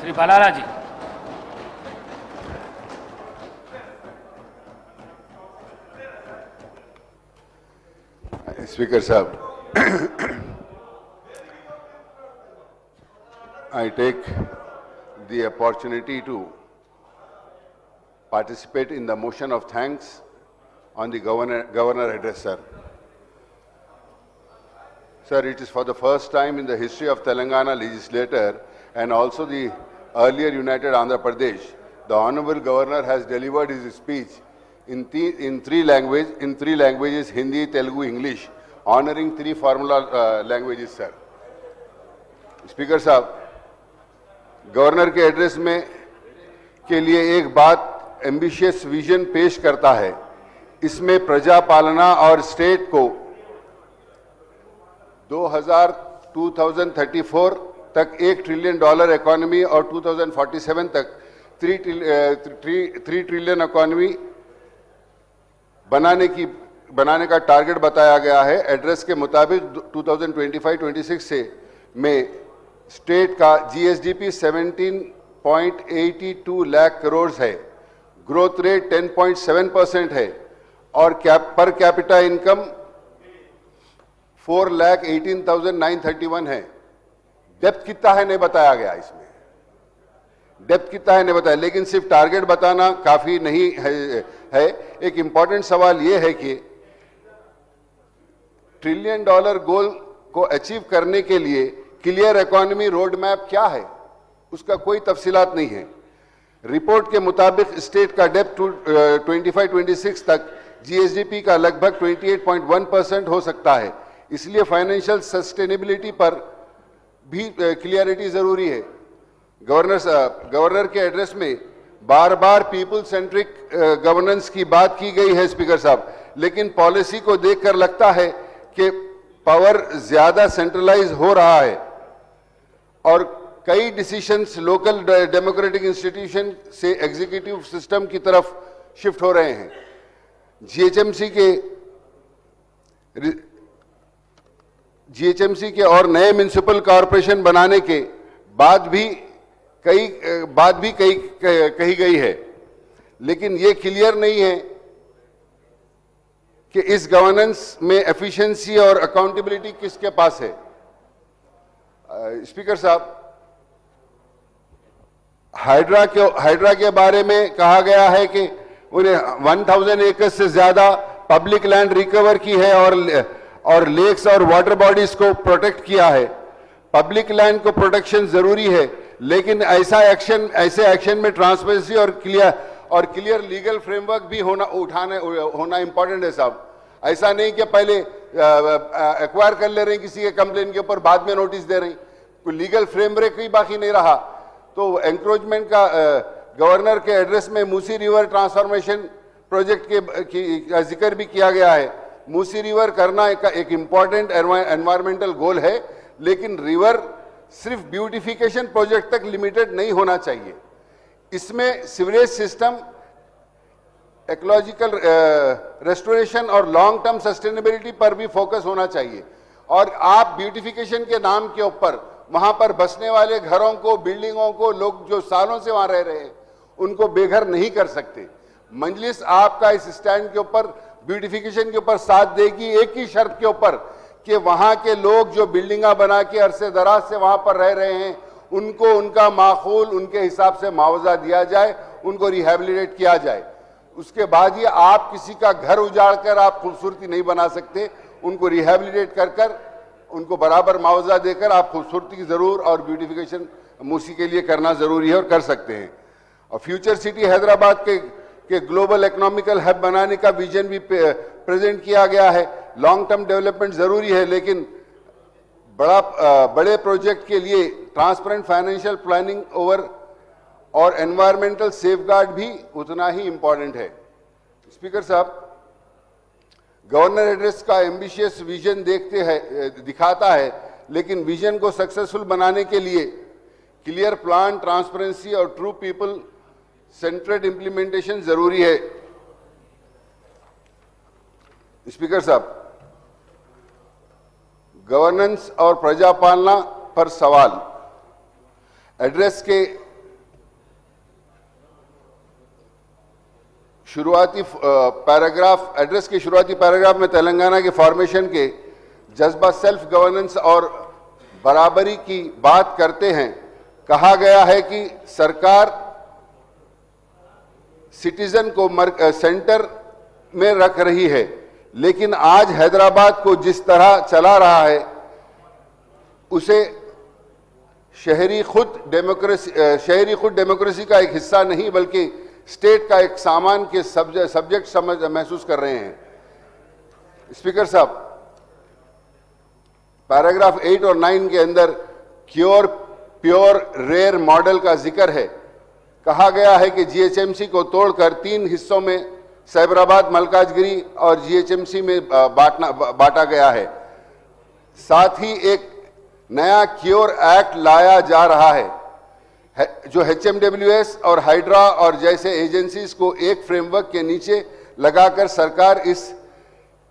Shri Balala ji. Speaker Sahab, I take the opportunity to participate in the motion of thanks on the governor address, sir. Sir, it is for the first time in the history of Telangana legislature and also the earlier United Andhra Pradesh, the Honorable Governor has delivered his speech in three languages, Hindi, Telugu, English, honoring three formal languages, sir. Speaker साहब, governor के address में के लिए एक बात ambitious vision पेश करता है। इसमें प्रजा पालना और स्टेट को 2034 तक $1 ट्रिलियन इकोनॉमी और 2047 तक 3 ट्रिलियन इकोनॉमी बनाने का टारगेट बताया गया है। एड्रेस के मुताबिक 2025-26 से में स्टेट का जीएसडीपी 17.82 लाख करोड़ है, ग्रोथ रेट 10.7% है और पर कैपिटा इनकम 4,18,931 है। डेप्थ कितना है नहीं बताया गया, इसमें डेप्थ कितना है नहीं बताया, लेकिन सिर्फ टारगेट बताना काफी नहीं है। एक इंपॉर्टेंट सवाल यह है कि $1 ट्रिलियन गोल को अचीव करने के लिए क्लियर इकोनॉमी रोड मैप क्या है, उसका कोई तफसीलात नहीं है। रिपोर्ट के मुताबिक स्टेट का डेप्थ 25-26 तक जीएसडीपी का लगभग 28.1% हो सकता है, इसलिए फाइनेंशियल सस्टेनेबिलिटी पर भी क्लियरिटी जरूरी है। गवर्नर के एड्रेस में बार बार पीपल सेंट्रिक गवर्नेंस की बात की गई है स्पीकर साहब, लेकिन पॉलिसी को देखकर लगता है कि पावर ज्यादा सेंट्रलाइज हो रहा है और कई डिसीजंस लोकल डेमोक्रेटिक इंस्टीट्यूशन से एग्जीक्यूटिव सिस्टम की तरफ शिफ्ट हो रहे हैं। जीएचएमसी के और नए म्युनिसिपल कॉरपोरेशन बनाने के बाद भी कही गई है, लेकिन ये क्लियर नहीं है कि इस गवर्नेंस में एफिशिएंसी और अकाउंटेबिलिटी किसके पास है। स्पीकर साहब, हाइड्रा के बारे में कहा गया है कि उन्हें 1000 एकड़ से ज्यादा पब्लिक लैंड रिकवर की है और लेक्स और वाटर बॉडीज को प्रोटेक्ट किया है। पब्लिक लैंड को प्रोटेक्शन जरूरी है, लेकिन ऐसे एक्शन में ट्रांसपेरेंसी और क्लियर लीगल फ्रेमवर्क भी होना इंपॉर्टेंट है साहब। ऐसा नहीं कि पहले एक्वायर कर ले रहे हैं किसी के कंप्लेन के ऊपर, बाद में नोटिस दे रहे हैं, कोई लीगल फ्रेमवर्क ही बाकी नहीं रहा। तो एंक्रोचमेंट का गवर्नर के एड्रेस में मूसी रिवर ट्रांसफॉर्मेशन प्रोजेक्ट का जिक्र भी किया गया है। मूसी रिवर करना एक इंपॉर्टेंट एनवायरमेंटल गोल है, लेकिन रिवर सिर्फ ब्यूटिफिकेशन प्रोजेक्ट तक लिमिटेड नहीं होना चाहिए। इसमें सीवरेज सिस्टम, इकोलॉजिकल रेस्टोरेशन और लॉन्ग टर्म सस्टेनेबिलिटी पर भी फोकस होना चाहिए। और आप ब्यूटिफिकेशन के नाम के ऊपर वहां पर बसने वाले घरों को, बिल्डिंगों को, लोग जो सालों से वहां रह रहे हैं उनको बेघर नहीं कर सकते। मजलिस आपका इस स्टैंड के ऊपर ब्यूटिफिकेशन के ऊपर साथ देगी, एक ही शर्त के ऊपर कि वहां के लोग जो बिल्डिंगा बना के अरसे दराज से वहां पर रह रहे हैं उनको उनका माकूल उनके हिसाब से मुआवजा दिया जाए, उनको रिहेबिलिटेट किया जाए। उसके बाद ये आप किसी का घर उजाड़ कर आप खूबसूरती नहीं बना सकते, उनको रिहेबिलिटेट कर उनको बराबर मुआवजा देकर आप खूबसूरती की जरूर और ब्यूटिफिकेशन मूसी के लिए करना जरूरी है और कर सकते हैं। और फ्यूचर सिटी हैदराबाद के ग्लोबल इकोनॉमिकल हब बनाने का विजन भी प्रेजेंट किया गया है। लॉन्ग टर्म डेवलपमेंट जरूरी है, लेकिन बड़े प्रोजेक्ट के लिए ट्रांसपेरेंट फाइनेंशियल प्लानिंग और एनवायरमेंटल सेफगार्ड भी उतना ही इंपॉर्टेंट है। स्पीकर साहब, गवर्नर एड्रेस का एम्बिशियस विजन दिखाता है, लेकिन विजन को सक्सेसफुल बनाने के लिए क्लियर प्लान, ट्रांसपेरेंसी और ट्रू पीपल सेंट्रेड इंप्लीमेंटेशन जरूरी है। स्पीकर साहब, गवर्नेंस और प्रजा पालना पर सवाल। एड्रेस के शुरुआती पैराग्राफ, एड्रेस के शुरुआती पैराग्राफ में तेलंगाना के फॉर्मेशन के जज्बा, सेल्फ गवर्नेंस और बराबरी की बात करते हैं। कहा गया है कि सरकार सिटीजन को सेंटर में रख रही है, लेकिन आज हैदराबाद को जिस तरह चला रहा है उसे शहरी खुद डेमोक्रेसी का एक हिस्सा नहीं बल्कि स्टेट का एक सामान के सब्जेक्ट समझ महसूस कर रहे हैं। स्पीकर साहब, पैराग्राफ 8 और 9 के अंदर प्योर रेयर मॉडल का जिक्र है। कहा गया है कि जीएचएमसी को तोड़कर 3 हिस्सों में साइबराबाद, मलकाजगिरी और जीएचएमसी में बांटा गया है। साथ ही एक नया क्योर एक्ट लाया जा रहा है जो एचएमडब्ल्यूएस और हाइड्रा और जैसे एजेंसीज को एक फ्रेमवर्क के नीचे लगाकर सरकार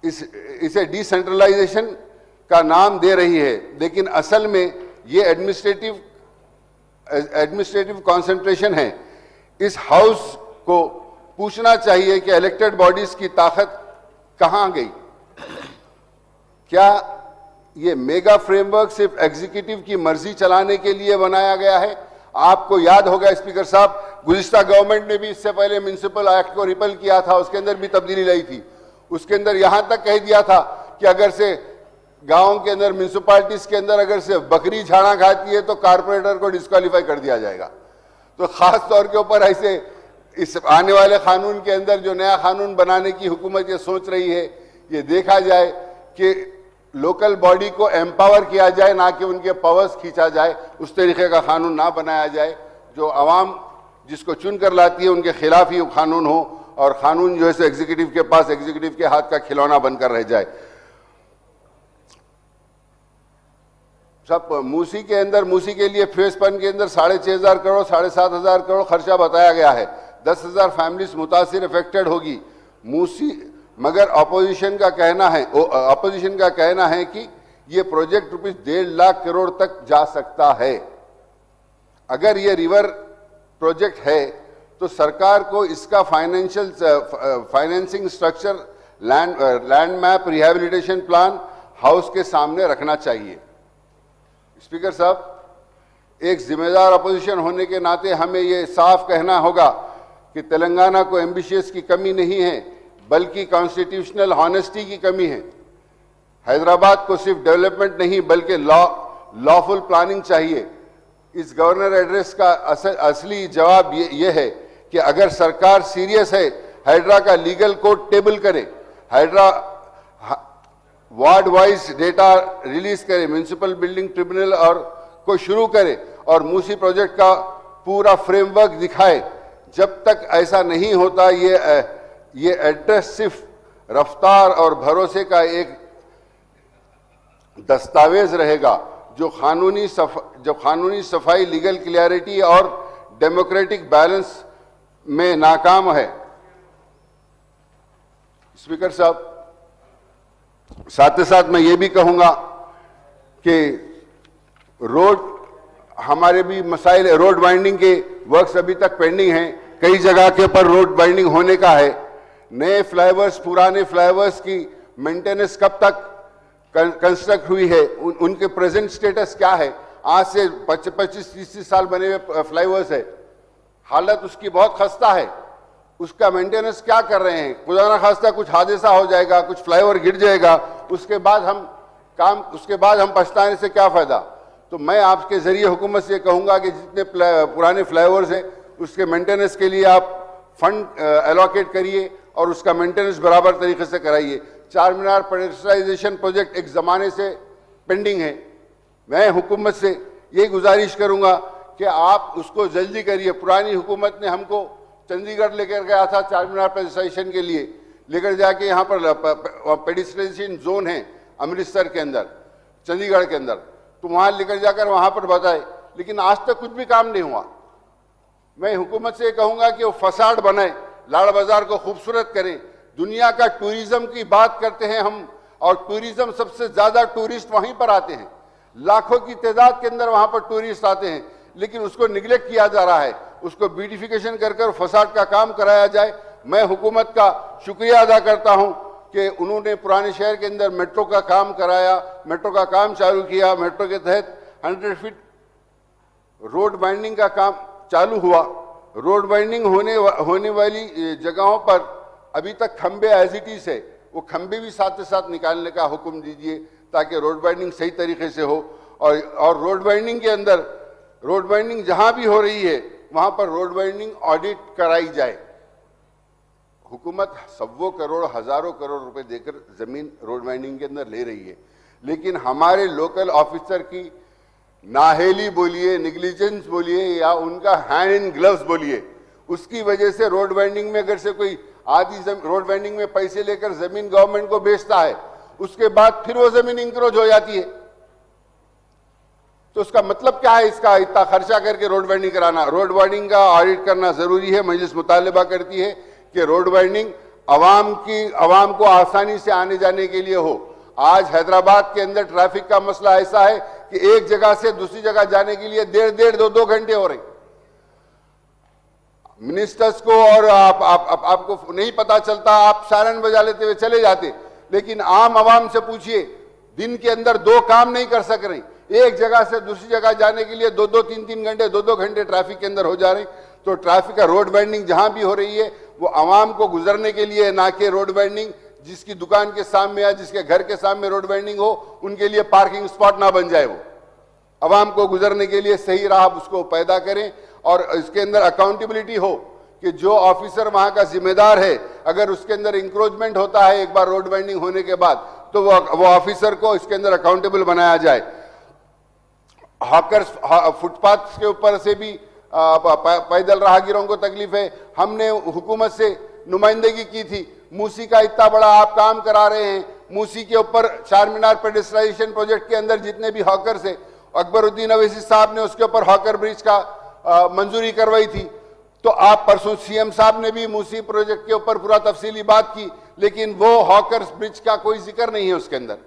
इसे डिसेंट्रलाइजेशन का नाम दे रही है, लेकिन असल में ये एडमिनिस्ट्रेटिव कंसंट्रेशन है। इस हाउस को पूछना चाहिए कि इलेक्टेड बॉडीज की ताकत कहां गई? क्या ये मेगा फ्रेमवर्क सिर्फ एग्जीक्यूटिव की मर्जी चलाने के लिए बनाया गया है? आपको याद होगा स्पीकर साहब, गुज़िश्ता गवर्नमेंट ने भी इससे पहले म्युनिसिपल एक्ट को रिपल किया था, उसके अंदर भी तब्दीली लाई थी। उसके अंदर यहां तक कह दिया था कि अगर से गांव के अंदर म्युनिसिपालिटीज के अंदर अगर से बकरी झाड़ा खाती है तो कारपोरेटर को डिस्क्वालीफाई कर दिया जाएगा। तो खास तौर के ऊपर ऐसे इस आने वाले कानून के अंदर जो नया कानून बनाने की हुकूमत ये सोच रही है, ये देखा जाए कि लोकल बॉडी को एम्पावर किया जाए, ना कि उनके पावर्स खींचा जाए। उस तरीके का कानून ना बनाया जाए जो आवाम जिसको चुन कर लाती है उनके खिलाफ ही कानून हो, और कानून जो है एग्जीक्यूटिव के पास, एग्जीक्यूटिव के हाथ का खिलौना बनकर रह जाए। सब मूसी के अंदर, मूसी के लिए फेज 1 के अंदर 6,500 करोड़ 7,500 करोड़ खर्चा बताया गया है। 10,000 फैमिलीज मुतासिर अफेक्टेड होगी मूसी, मगर अपोजिशन का कहना है कि ये प्रोजेक्ट ₹1.5 लाख करोड़ तक जा सकता है। अगर ये रिवर प्रोजेक्ट है तो सरकार को इसका financing structure, land map, rehabilitation plan house के सामने रखना चाहिए। स्पीकर साहब, एक जिम्मेदार अपोजिशन होने के नाते हमें ये साफ कहना होगा कि तेलंगाना को एम्बिशियस की कमी नहीं है बल्कि कॉन्स्टिट्यूशनल ऑनेस्टी की कमी है। हैदराबाद को सिर्फ डेवलपमेंट नहीं बल्कि लॉफुल प्लानिंग चाहिए। इस गवर्नर एड्रेस का असली जवाब ये है कि अगर सरकार सीरियस है, हाइड्रा का लीगल कोड टेबल करे, hydra ward wise data release करे, म्युनिसिपल बिल्डिंग ट्रिब्यूनल और को शुरू करे और मूसी प्रोजेक्ट का पूरा फ्रेमवर्क दिखाए। जब तक ऐसा नहीं होता ये एड्रेस सिर्फ रफ्तार और भरोसे का एक दस्तावेज रहेगा जो कानूनी सफाई, लीगल क्लियरिटी और डेमोक्रेटिक बैलेंस में नाकाम है। स्पीकर साहब, साथ ही साथ मैं ये भी कहूंगा कि रोड, हमारे भी मसाइल, रोड वाइंडिंग के वर्क्स अभी तक पेंडिंग हैं। कई जगह के पर रोड वाइंडिंग होने का है। नए फ्लाईओवर्स, पुराने फ्लाईओवर्स की मेंटेनेंस कब तक कंस्ट्रक्ट हुई है, उनके प्रेजेंट स्टेटस क्या है? आज से 25-30 साल बने हुए फ्लाईओवर्स है, हालत उसकी बहुत खस्ता है। उसका मेंटेनेंस क्या कर रहे हैं? खुदा ना खास्ता कुछ हादसा हो जाएगा, कुछ फ्लाईओवर गिर जाएगा, उसके बाद हम पछताने से क्या फायदा? तो मैं आपके जरिए हुकूमत से कहूंगा कि जितने पुराने फ्लाईओवर्स हैं उसके मेंटेनेंस के लिए आप फंड एलोकेट करिए और उसका मेंटेनेंस बराबर तरीके से कराइए। चार मीनार पेडेस्ट्रियलाइजेशन प्रोजेक्ट एक ज़माने से पेंडिंग है। मैं हुकूमत से ये गुजारिश करूंगा कि आप उसको जल्दी करिए। पुरानी हुकूमत ने हमको चंडीगढ़ लेकर गया था चार मीनार पेडेस्ट्रियलाइजेशन के लिए, लेकर जाके यहाँ पर पेडेस्ट्रियलाइजेशन जोन है अमृतसर के अंदर, चंडीगढ़ के अंदर, तो वहाँ लेकर जाकर वहाँ पर बताए, लेकिन आज तक कुछ भी काम नहीं हुआ। मैं हुकूमत से कहूँगा कि वो फसाड बनाए, लाड़ बाजार को खूबसूरत करें। दुनिया का टूरिज्म की बात करते हैं हम, और टूरिज्म सबसे ज़्यादा टूरिस्ट वहीं पर आते हैं, लाखों की तादाद के अंदर वहाँ पर टूरिस्ट आते हैं, लेकिन उसको निगलेक्ट किया जा रहा है। उसको ब्यूटिफिकेशन कर फसाड का काम कराया जाए मैं हुकूमत का शुक्रिया अदा करता हूं कि उन्होंने पुराने शहर के अंदर मेट्रो का काम कराया, मेट्रो का काम चालू किया। मेट्रो के तहत 100 फीट रोड वाइंडिंग का काम चालू हुआ। रोड वाइंडिंग होने वाली जगहों पर अभी तक खंबे एज इट इज है, वो खंबे भी साथ के साथ निकालने का हुक्म दीजिए ताकि रोड वाइंडिंग सही तरीके से हो। और रोड वाइंडिंग के अंदर, रोड वाइंडिंग जहां भी हो रही है वहां पर रोड वाइंडिंग ऑडिट कराई जाए। हुकूमत सव्वों करोड़, हजारों करोड़ रुपए देकर जमीन रोड वाइंडिंग के अंदर ले रही है, लेकिन हमारे लोकल ऑफिसर की नाहेली बोलिए, निग्लिजेंस बोलिए, या उनका हैंड इन ग्लव्स बोलिए, उसकी वजह से रोड वाइंडिंग में अगर से कोई आधी रोड वाइंडिंग में पैसे लेकर जमीन गवर्नमेंट को बेचता है, उसके बाद फिर वो जमीन इंक्रोच हो जाती है। तो उसका मतलब क्या है इसका इतना खर्चा करके रोड वाइंडिंग कराना? रोड वाइंडिंग का ऑडिट करना जरूरी है। मजलिस मुतालबा करती है कि रोड वाइंडिंग अवाम को आसानी से आने जाने के लिए हो। आज हैदराबाद के अंदर ट्रैफिक का मसला ऐसा है कि एक जगह से दूसरी जगह जाने के लिए 1.5 2 घंटे हो रहे। मिनिस्टर्स को और आपको नहीं पता चलता, आप सायरन बजा लेते हुए चले जाते, लेकिन आम आवाम से पूछिए, दिन के अंदर 2 काम नहीं कर सक रही। एक जगह से दूसरी जगह जाने के लिए 2 3 घंटे, 2 घंटे ट्रैफिक के अंदर हो जा रहे। तो ट्रैफिक का रोड वाइंडिंग जहां भी हो रही है वो आवाम को गुजरने के लिए, ना कि रोड वाइंडिंग जिसकी दुकान के सामने या जिसके घर के सामने रोड वाइंडिंग हो उनके लिए पार्किंग स्पॉट ना बन जाए। वो आवाम को गुजरने के लिए सही राह उसको पैदा करें और इसके अंदर अकाउंटेबिलिटी हो कि जो ऑफिसर वहां का जिम्मेदार है, अगर उसके अंदर इंक्रोचमेंट होता है एक बार रोड वाइंडिंग होने के बाद, तो वो ऑफिसर को इसके अंदर अकाउंटेबल बनाया जाए। हॉकर्स फुटपाथ के ऊपर से भी पैदल राहगीरों को तकलीफ है। हमने हुकूमत से नुमाइंदगी की थी, मूसी का इतना बड़ा आप काम करा रहे हैं, मूसी के ऊपर चार मीनार पेडेस्ट्राइजेशन प्रोजेक्ट के अंदर जितने भी हॉकर्स है, अकबरुद्दीन अवैसी साहब ने उसके ऊपर हॉकर ब्रिज का मंजूरी करवाई थी। तो आप परसों सीएम साहब ने भी मूसी प्रोजेक्ट के ऊपर पूरा तफसीली बात की, लेकिन वो हॉकर्स ब्रिज का कोई जिक्र नहीं है उसके अंदर।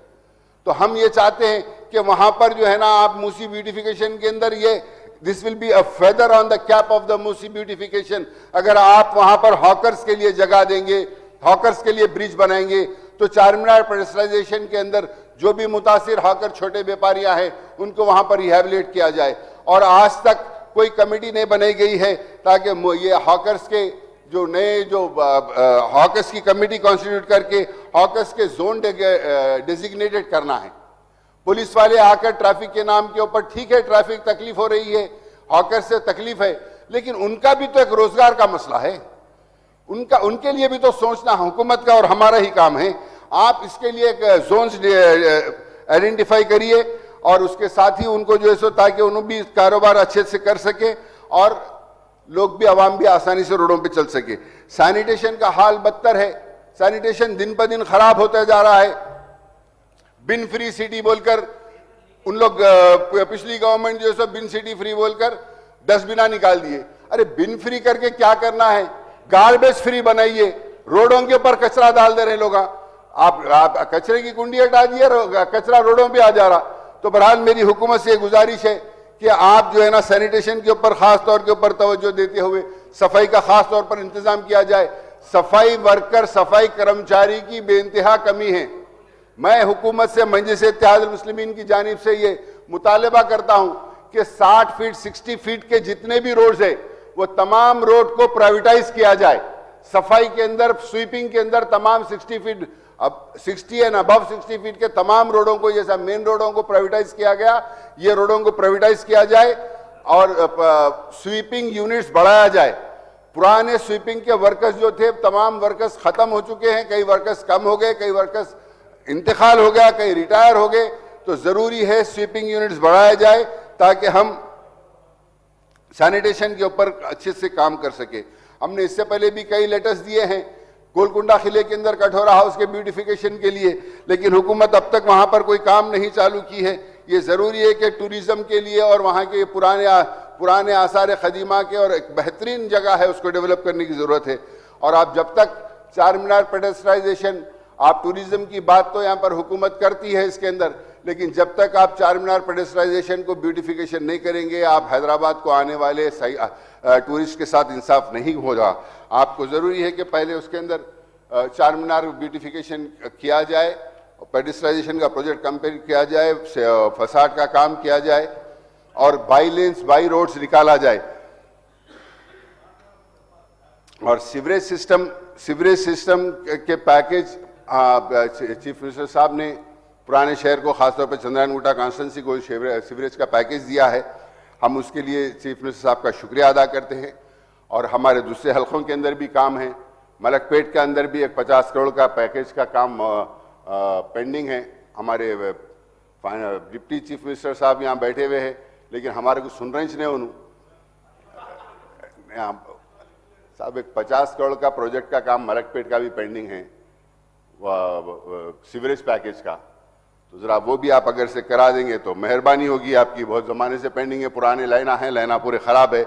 तो हम ये चाहते हैं कि वहां पर जो है ना, आप मूसी ब्यूटिफिकेशन के अंदर ये this will be a feather on the cap of the Musi beautification. अगर आप वहां पर हॉकर्स के लिए जगह देंगे, हॉकर्स के लिए ब्रिज बनाएंगे, तो चार मीनार पेडेस्ट्राइजेशन के अंदर जो भी मुतासिर हॉकर छोटे व्यापारियां हैं उनको वहां पर रिहेबिलिट किया जाए। और आज तक कोई कमेटी नहीं बनाई गई है ताकि ये हॉकर्स के जो नए हॉकर्स की कमेटी कॉन्स्टिट्यूट करके हॉकर्स के जोन डेजिग्नेटेड करना है। पुलिस वाले आकर ट्रैफिक के नाम के ऊपर, ठीक है ट्रैफिक तकलीफ हो रही है, हॉकर्स से तकलीफ है, लेकिन उनका भी तो एक रोजगार का मसला है, उनके लिए भी तो सोचना हुकूमत का और हमारा ही काम है। आप इसके लिए एक जोन्स आइडेंटिफाई करिए और उसके साथ ही उनको जो है सो, ताकि उन्हें भी कारोबार अच्छे से कर सके और लोग भी, आवाम भी आसानी से रोडों पे चल सके। सैनिटेशन का हाल बदतर है, सैनिटेशन दिन पर दिन खराब होता जा रहा है। बिन फ्री सिटी बोलकर उन लोग, पिछली गवर्नमेंट जो है सो बिन सिटी फ्री बोलकर डस्टबिना निकाल दिए। अरे बिन फ्री करके क्या करना है? गार्बेज फ्री बनाइए। रोडों के ऊपर कचरा डाल दे रहे लोग, आप कचरे की कुंडी हटा दिए, कचरा रोडों पे आ जा रहा। तो बहरहाल मेरी हुकूमत से गुजारिश है कि आप जो है ना, सैनिटेशन के ऊपर खास तौर के ऊपर तवज्जो देते हुए सफाई का खास तौर पर इंतजाम किया जाए। सफाई वर्कर, सफाई कर्मचारी की बेइंतहा कमी है। मैं हुकूमत से, मजलिस इत्तेहादुल मुस्लिमीन की जानिब से ये मुतालबा करता हूं कि 60 फीट 60 फीट के जितने भी रोड्स है वो तमाम रोड को प्राइवेटाइज किया जाए। सफाई के अंदर, स्वीपिंग के अंदर तमाम 60 फीट, अब 60 एंड अबव 60 फीट के तमाम रोडों को, जैसा मेन रोडों को प्राइवेटाइज किया गया, ये रोडों को प्राइवेटाइज किया जाए और स्वीपिंग यूनिट्स बढ़ाया जाए। पुराने स्वीपिंग के वर्कर्स जो थे, तमाम वर्कर्स खत्म हो चुके हैं, कई वर्कर्स कम हो गए, कई वर्कर्स इंतकाल हो गया, कई रिटायर हो गए। तो जरूरी है स्वीपिंग यूनिट्स बढ़ाया जाए ताकि हम सैनिटेशन के ऊपर अच्छे से काम कर सके। हमने इससे पहले भी कई लेटर्स दिए हैं गोलकुंडा किले के अंदर कठोरा हाउस के ब्यूटिफिकेशन के लिए, लेकिन हुकूमत अब तक वहां पर कोई काम नहीं चालू की है। ये जरूरी है कि टूरिज्म के लिए और वहां के पुराने आसार खदीमा के और एक बेहतरीन जगह है, उसको डेवलप करने की जरूरत है। और आप जब तक चार मीनार पेडेस्ट्राइजेशन, आप टूरिज्म की बात तो यहाँ पर हुकूमत करती है इसके अंदर, लेकिन जब तक आप चार मीनार पेडेस्ट्राइजेशन को ब्यूटिफिकेशन नहीं करेंगे, आप हैदराबाद को आने वाले सही टूरिस्ट के साथ इंसाफ नहीं होगा। आपको ज़रूरी है कि पहले उसके अंदर चार मीनार ब्यूटिफिकेशन किया जाए, पेडेस्ट्राइजेशन का प्रोजेक्ट कंप्लीट किया जाए, फसाड का काम किया जाए और बाई लेन्स बाई रोड्स निकाला जाए। और सीवरेज सिस्टम के पैकेज चीफ मिनिस्टर साहब ने पुराने शहर को, खासतौर पर चंद्रायनगुट्टा कॉन्स्टिट्यूंसी को सीवरेज का पैकेज दिया है। हम उसके लिए चीफ मिनिस्टर साहब का शुक्रिया अदा करते हैं। और हमारे दूसरे हलकों के अंदर भी काम है। मलकपेट के अंदर भी एक 50 करोड़ का पैकेज का काम पेंडिंग है। हमारे डिप्टी चीफ मिनिस्टर साहब यहाँ बैठे हुए हैं, लेकिन हमारे को सुन रहे नहीं उन्होंने साहब। एक 50 करोड़ का प्रोजेक्ट का काम मलकपेट का भी पेंडिंग है, सीवरेज पैकेज का। तो ज़रा वो भी आप अगर से करा देंगे तो मेहरबानी होगी आपकी। बहुत ज़माने से पेंडिंग है, पुराने लाइना हैं, लाइना पूरे ख़राब है।